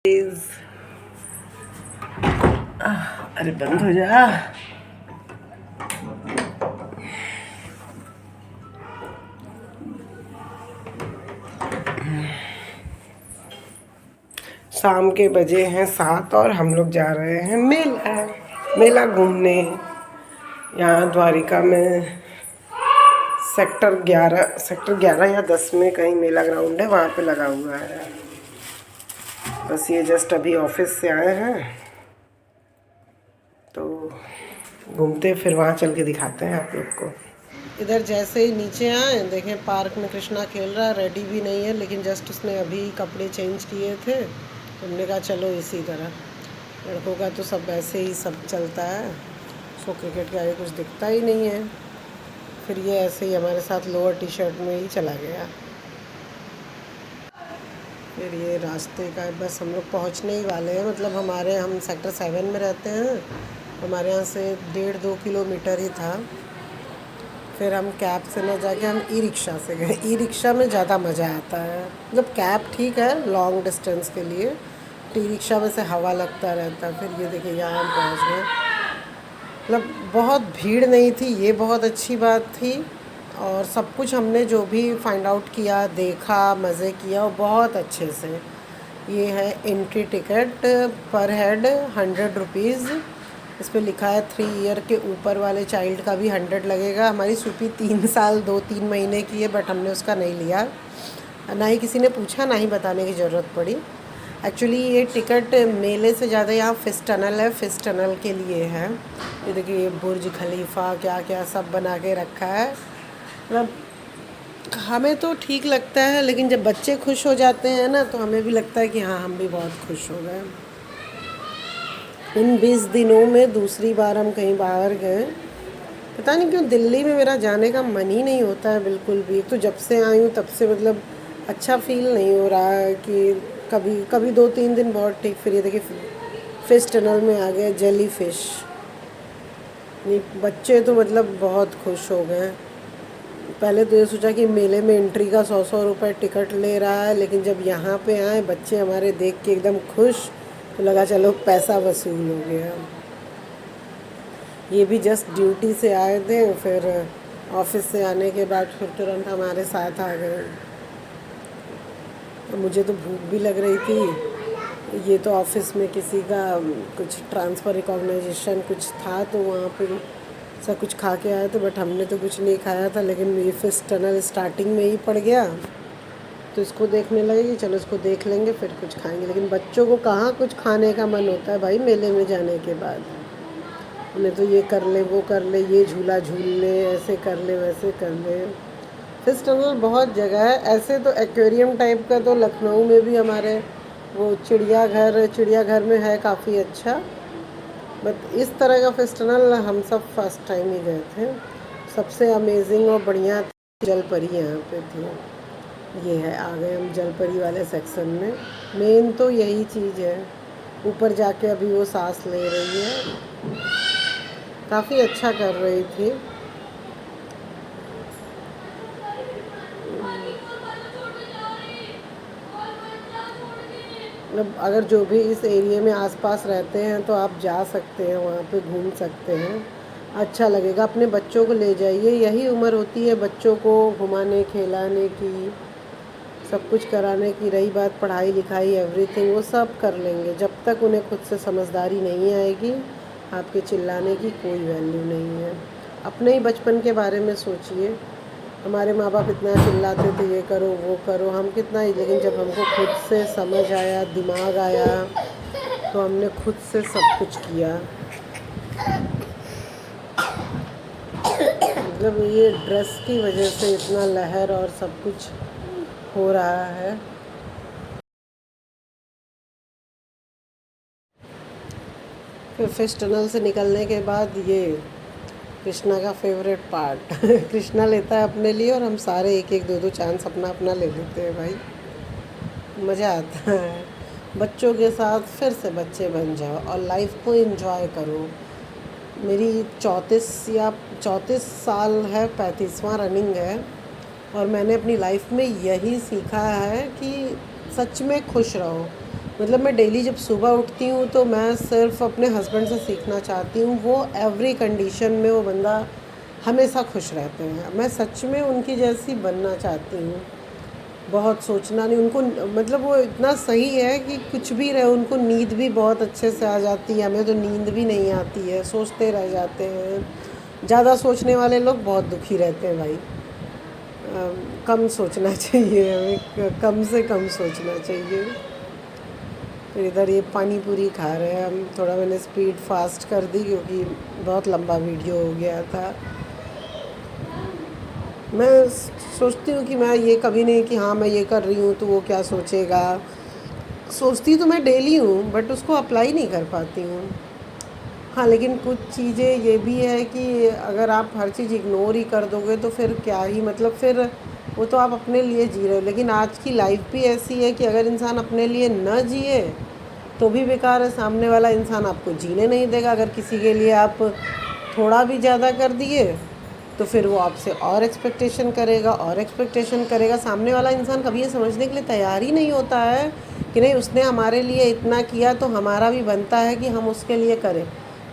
Please. अरे बंद हो जा। शाम के बजे हैं 7 और हम लोग जा रहे हैं मेला घूमने। यहाँ द्वारिका में सेक्टर 11 या 10 में कहीं मेला ग्राउंड है, वहाँ पे लगा हुआ है। बस ये जस्ट अभी ऑफिस से आए हैं तो घूमते फिर वहाँ चल के दिखाते हैं आप लोग को। इधर जैसे ही नीचे आए देखें पार्क में कृष्णा खेल रहा है, रेडी भी नहीं है लेकिन जस्ट उसने अभी कपड़े चेंज किए थे। हमने कहा चलो इसी तरह, लड़कों का तो सब ऐसे ही सब चलता है, उसको क्रिकेट के आगे कुछ दिखता ही नहीं है। फिर ये ऐसे ही हमारे साथ लोअर टी शर्ट में ही चला गया। फिर ये रास्ते का बस हम लोग पहुँचने ही वाले हैं, मतलब हम सेक्टर 7 में रहते हैं, हमारे यहाँ से 1.5-2 किलोमीटर ही था। फिर हम कैब से ना जाके हम ई रिक्शा से गए। ई रिक्शा में ज़्यादा मज़ा आता है, मतलब कैब ठीक है लॉन्ग डिस्टेंस के लिए, ई रिक्शा में से हवा लगता रहता है। फिर ये देखिए यहाँ हम पहुँच गए, मतलब बहुत भीड़ नहीं थी, ये बहुत अच्छी बात थी। और सब कुछ हमने जो भी फाइंड आउट किया, देखा, मज़े किया वो बहुत अच्छे से। ये है एंट्री टिकट पर हेड 100 रुपीज़। इस पर लिखा है 3 ईयर के ऊपर वाले चाइल्ड का भी 100 लगेगा। हमारी स्वीपी 3 साल 2-3 महीने की है, बट हमने उसका नहीं लिया, ना ही किसी ने पूछा, ना ही बताने की ज़रूरत पड़ी। एक्चुअली ये टिकट मेले से ज़्यादा यहाँ फिश टनल है, फिश टनल के लिए है। ये देखिए ये बुर्ज खलीफा क्या क्या सब बना के रखा है। मतलब हमें तो ठीक लगता है, लेकिन जब बच्चे खुश हो जाते हैं ना तो हमें भी लगता है कि हाँ हम भी बहुत खुश हो गए। इन 20 दिनों में दूसरी बार हम कहीं बाहर गए। पता नहीं क्यों दिल्ली में मेरा जाने का मन ही नहीं होता है बिल्कुल भी। तो जब से आई हूँ तब से मतलब अच्छा फील नहीं हो रहा है कि कभी कभी 2-3 दिन बहुत ठीक। फिर ये देखिए फिश टनल में आ गए, जेली फिश। ये बच्चे तो मतलब बहुत खुश हो गए। पहले तो ये सोचा कि मेले में एंट्री का 100 रुपये टिकट ले रहा है, लेकिन जब यहाँ पे आए बच्चे हमारे देख के एकदम खुश, तो लगा चलो पैसा वसूल हो गया। ये भी जस्ट ड्यूटी से आए थे, फिर ऑफिस से आने के बाद फिर तुरंत हमारे साथ आ गए। तो मुझे तो भूख भी लग रही थी। ये तो ऑफिस में किसी का कुछ ट्रांसफ़र रिकॉग्नाइजेशन कुछ था, तो वहाँ पे सब कुछ खा के आए थे, बट हमने तो कुछ नहीं खाया था। लेकिन ये फिश टनल स्टार्टिंग में ही पड़ गया तो इसको देखने लगे कि चलो इसको देख लेंगे फिर कुछ खाएंगे। लेकिन बच्चों को कहाँ कुछ खाने का मन होता है भाई मेले में जाने के बाद। उन्हें तो ये कर ले, वो कर ले, ये झूला झूल ले, ऐसे कर ले, वैसे कर ले। फिश टनल बहुत जगह है ऐसे। तो एक्वेरियम टाइप का तो लखनऊ में भी हमारे वो चिड़ियाघर में है काफ़ी अच्छा, बट इस तरह का फिश टनल हम सब फर्स्ट टाइम ही गए थे। सबसे अमेजिंग और बढ़िया जलपरी यहाँ पे थी। ये है, आ गए हम जलपरी वाले सेक्शन में। मेन तो यही चीज़ है। ऊपर जाके अभी वो सांस ले रही है, काफ़ी अच्छा कर रही थी। मतलब अगर जो भी इस एरिया में आसपास रहते हैं तो आप जा सकते हैं, वहाँ पे घूम सकते हैं, अच्छा लगेगा। अपने बच्चों को ले जाइए, यही उम्र होती है बच्चों को घुमाने खिलाने की, सब कुछ कराने की। रही बात पढ़ाई लिखाई एवरीथिंग, वो सब कर लेंगे। जब तक उन्हें खुद से समझदारी नहीं आएगी, आपके चिल्लाने की कोई वैल्यू नहीं है। अपने ही बचपन के बारे में सोचिए, हमारे माँ बाप इतना चिल्लाते थे ये करो वो करो, हम कितना ही, लेकिन जब हमको खुद से समझ आया, दिमाग आया, तो हमने खुद से सब कुछ किया। मतलब ये ड्रेस की वजह से इतना लहर और सब कुछ हो रहा है। फिर फिश टनल से निकलने के बाद ये कृष्णा का फेवरेट पार्ट कृष्णा लेता है अपने लिए और हम सारे एक एक दो दो चांस अपना अपना ले लेते हैं भाई, मज़ा आता है। बच्चों के साथ फिर से बच्चे बन जाओ और लाइफ को एंजॉय करो। मेरी 34 साल है, 35वां रनिंग है, और मैंने अपनी लाइफ में यही सीखा है कि सच में खुश रहो। मतलब मैं डेली जब सुबह उठती हूँ तो मैं सिर्फ अपने हस्बैंड से सीखना चाहती हूँ। वो एवरी कंडीशन में वो बंदा हमेशा खुश रहते हैं। मैं सच में उनकी जैसी बनना चाहती हूँ। बहुत सोचना नहीं उनको, मतलब वो इतना सही है कि कुछ भी रहे, उनको नींद भी बहुत अच्छे से आ जाती है। हमें तो नींद भी नहीं आती है, सोचते रह जाते हैं। ज़्यादा सोचने वाले लोग बहुत दुखी रहते हैं भाई। कम सोचना चाहिए, हमें कम से कम सोचना चाहिए। फिर इधर ये पानी पूरी खा रहे हैं हम। थोड़ा मैंने स्पीड फास्ट कर दी क्योंकि बहुत लंबा वीडियो हो गया था। मैं सोचती हूँ कि मैं ये कभी नहीं कि हाँ मैं ये कर रही हूँ तो वो क्या सोचेगा। सोचती तो मैं डेली हूँ बट उसको अप्लाई नहीं कर पाती हूँ। हाँ, लेकिन कुछ चीज़ें ये भी है कि अगर आप हर चीज़ इग्नोर ही कर दोगे तो फिर क्या ही मतलब, फिर वो तो आप अपने लिए जी रहे हो। लेकिन आज की लाइफ भी ऐसी है कि अगर इंसान अपने लिए न जिए तो भी बेकार है। सामने वाला इंसान आपको जीने नहीं देगा। अगर किसी के लिए आप थोड़ा भी ज़्यादा कर दिए तो फिर वो आपसे और एक्सपेक्टेशन करेगा और एक्सपेक्टेशन करेगा। सामने वाला इंसान कभी ये समझने के लिए तैयार ही नहीं होता है कि नहीं उसने हमारे लिए इतना किया तो हमारा भी बनता है कि हम उसके लिए करें।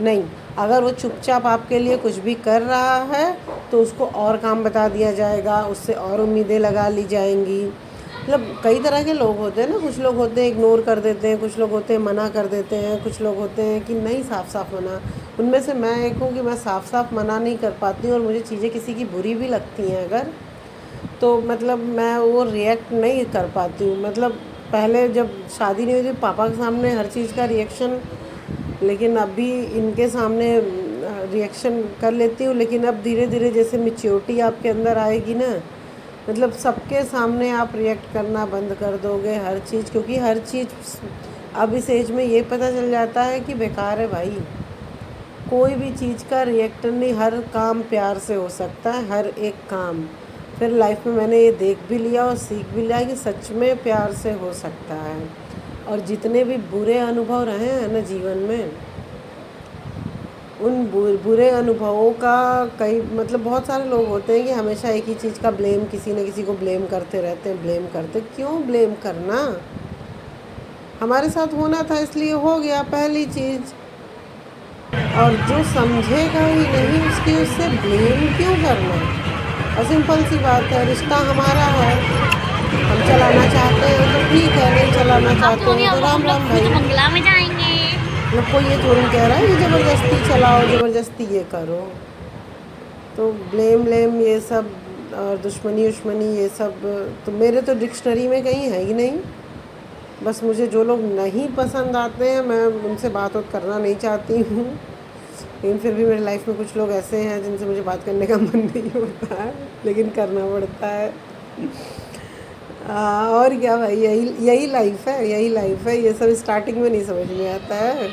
नहीं, अगर वो चुपचाप आपके लिए कुछ भी कर रहा है तो उसको और काम बता दिया जाएगा, उससे और उम्मीदें लगा ली जाएंगी। मतलब कई तरह के लोग होते हैं ना। कुछ लोग होते हैं इग्नोर कर देते हैं, कुछ लोग होते हैं मना कर देते हैं, कुछ लोग होते हैं कि नहीं साफ साफ मना। उनमें से मैं एक हूँ कि मैं साफ साफ मना नहीं कर पाती हूँ। और मुझे चीज़ें किसी की बुरी भी लगती हैं अगर, तो मतलब मैं वो रिएक्ट नहीं कर पाती हूँ। मतलब पहले जब शादी नहीं हुई थी पापा के सामने हर चीज़ का रिएक्शन, लेकिन अभी इनके सामने रिएक्शन कर लेती हूँ। लेकिन अब धीरे धीरे जैसे मैच्योरिटी आपके अंदर आएगी ना, मतलब सबके सामने आप रिएक्ट करना बंद कर दोगे हर चीज़। क्योंकि हर चीज़ अब इस एज में ये पता चल जाता है कि बेकार है भाई। कोई भी चीज़ का रिएक्ट नहीं, हर काम प्यार से हो सकता है, हर एक काम। फिर लाइफ में मैंने ये देख भी लिया और सीख भी लिया कि सच में प्यार से हो सकता है। और जितने भी बुरे अनुभव रहे हैं ना जीवन में, उन बुरे अनुभवों का कई मतलब बहुत सारे लोग होते हैं कि हमेशा एक ही चीज़ का ब्लेम, किसी न किसी को ब्लेम करते रहते हैं। ब्लेम करते क्यों? ब्लेम करना हमारे साथ होना था इसलिए हो गया, पहली चीज़। और जो समझेगा ही नहीं उसकी उससे ब्लेम क्यों करना? और सिंपल सी बात है, रिश्ता हमारा है, हम चलाना चाहते हैं तो ठीक है, नहीं चलाना अब तो चाहते अभी हैं तो अब हम राम लोग राम भूत भाई। बंगला में जाएंगे। मतलब कोई ये थोड़ी कह रहा है कि ज़बरदस्ती चलाओ, ज़बरदस्ती ये करो। तो ब्लेम व्लेम ये सब और दुश्मनी उश्मनी ये सब तो मेरे तो डिक्शनरी में कहीं है ही नहीं। बस मुझे जो लोग नहीं पसंद आते हैं मैं उनसे बात करना नहीं चाहती हूँ। लेकिन फिर भी मेरी लाइफ में कुछ लोग ऐसे हैं जिनसे मुझे बात करने का मन नहीं होता है, लेकिन करना पड़ता है। और क्या भाई, यही यही लाइफ है, यही लाइफ है। ये सब स्टार्टिंग में नहीं समझ में आता है।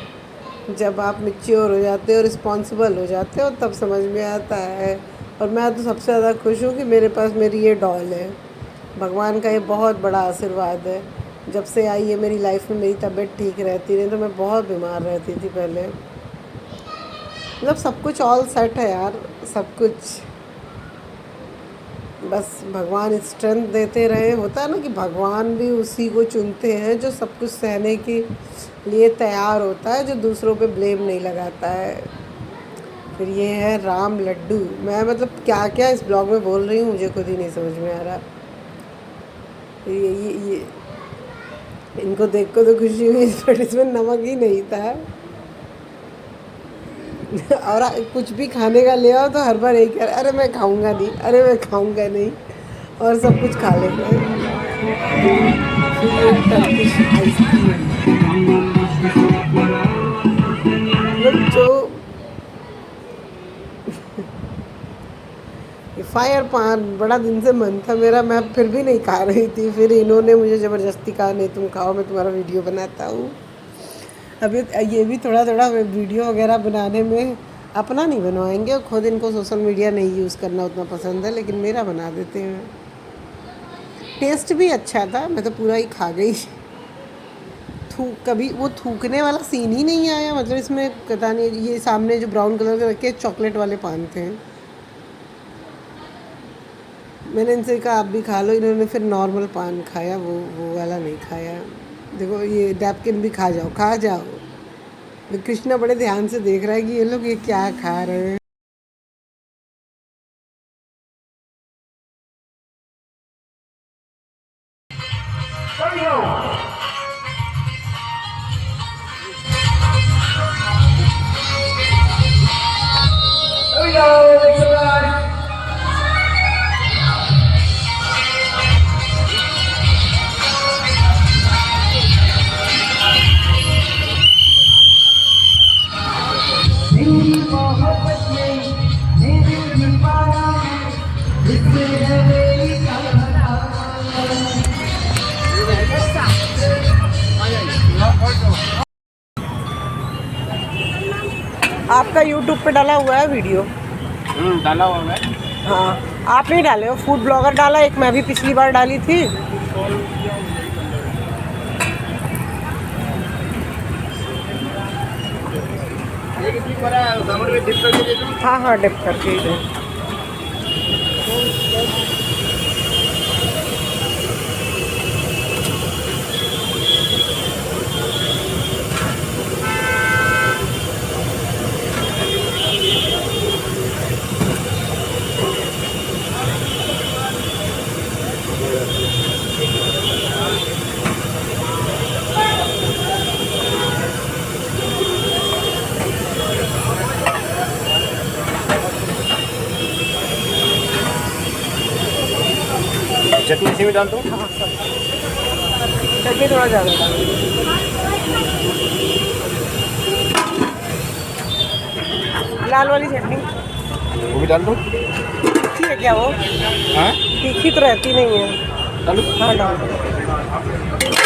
जब आप मैच्योर हो जाते हो, रिस्पॉन्सिबल हो जाते हो, तब समझ में आता है। और मैं तो सबसे ज़्यादा खुश हूँ कि मेरे पास मेरी ये डॉल है। भगवान का ये बहुत बड़ा आशीर्वाद है। जब से आई है मेरी लाइफ में मेरी तबीयत ठीक रहती, नहीं तो मैं बहुत बीमार रहती थी पहले। मतलब सब कुछ ऑल सेट है यार, सब कुछ। बस भगवान स्ट्रेंथ देते रहे। होता है ना कि भगवान भी उसी को चुनते हैं जो सब कुछ सहने के लिए तैयार होता है, जो दूसरों पे ब्लेम नहीं लगाता है। फिर ये है राम लड्डू। मैं मतलब क्या क्या इस ब्लॉग में बोल रही हूँ मुझे खुद ही नहीं समझ में आ रहा। ये इनको देख को तो खुशी हुई बट इसमें नमक ही नहीं था। और कुछ भी खाने का ले आओ तो हर बार यही कर, अरे मैं खाऊंगा नहीं, अरे मैं खाऊंगा नहीं, और सब कुछ खा लेते हैं। फिर ये टर्किश आइसक्रीम, मतलब जो फायर पान बड़ा दिन से मन था मेरा, मैं फिर भी नहीं खा रही थी। फिर इन्होंने मुझे ज़बरदस्ती कहा नहीं तुम खाओ, मैं तुम्हारा वीडियो बनाता हूँ। अभी ये भी थोड़ा थोड़ा वीडियो वगैरह बनाने में अपना नहीं बनवाएंगे। खुद इनको सोशल मीडिया नहीं यूज़ करना उतना पसंद है, लेकिन मेरा बना देते हैं। टेस्ट भी अच्छा था, मैं तो पूरा ही खा गई। कभी वो थूकने वाला सीन ही नहीं आया। मतलब इसमें पता नहीं, ये सामने जो ब्राउन कलर के रखे चॉकलेट वाले पान थे, मैंने इनसे कहा आप भी खा लो। इन्होंने फिर नॉर्मल पान खाया, वो वाला नहीं खाया। देखो ये नैपकिन भी खा जाओ, खा जाओ। तो कृष्णा बड़े ध्यान से देख रहा है कि ये लोग ये क्या खा रहे हैं। आपका यूट्यूब पे डाला हुआ है वीडियो? डाला हुआ है। हाँ, आप नहीं डाले हो, फूड ब्लॉगर डाला, एक मैं भी पिछली बार डाली थी। हाँ हाँ, डिप करके ही दे। चटनी इसी में डाल दो। हाँ, चटनी थोड़ा ज़्यादा डाल। लाल वाली चटनी वो भी डाल दो। तीखी है क्या वो? हाँ, तीखी तो रहती नहीं है। डालो। हाँ, डाल दो।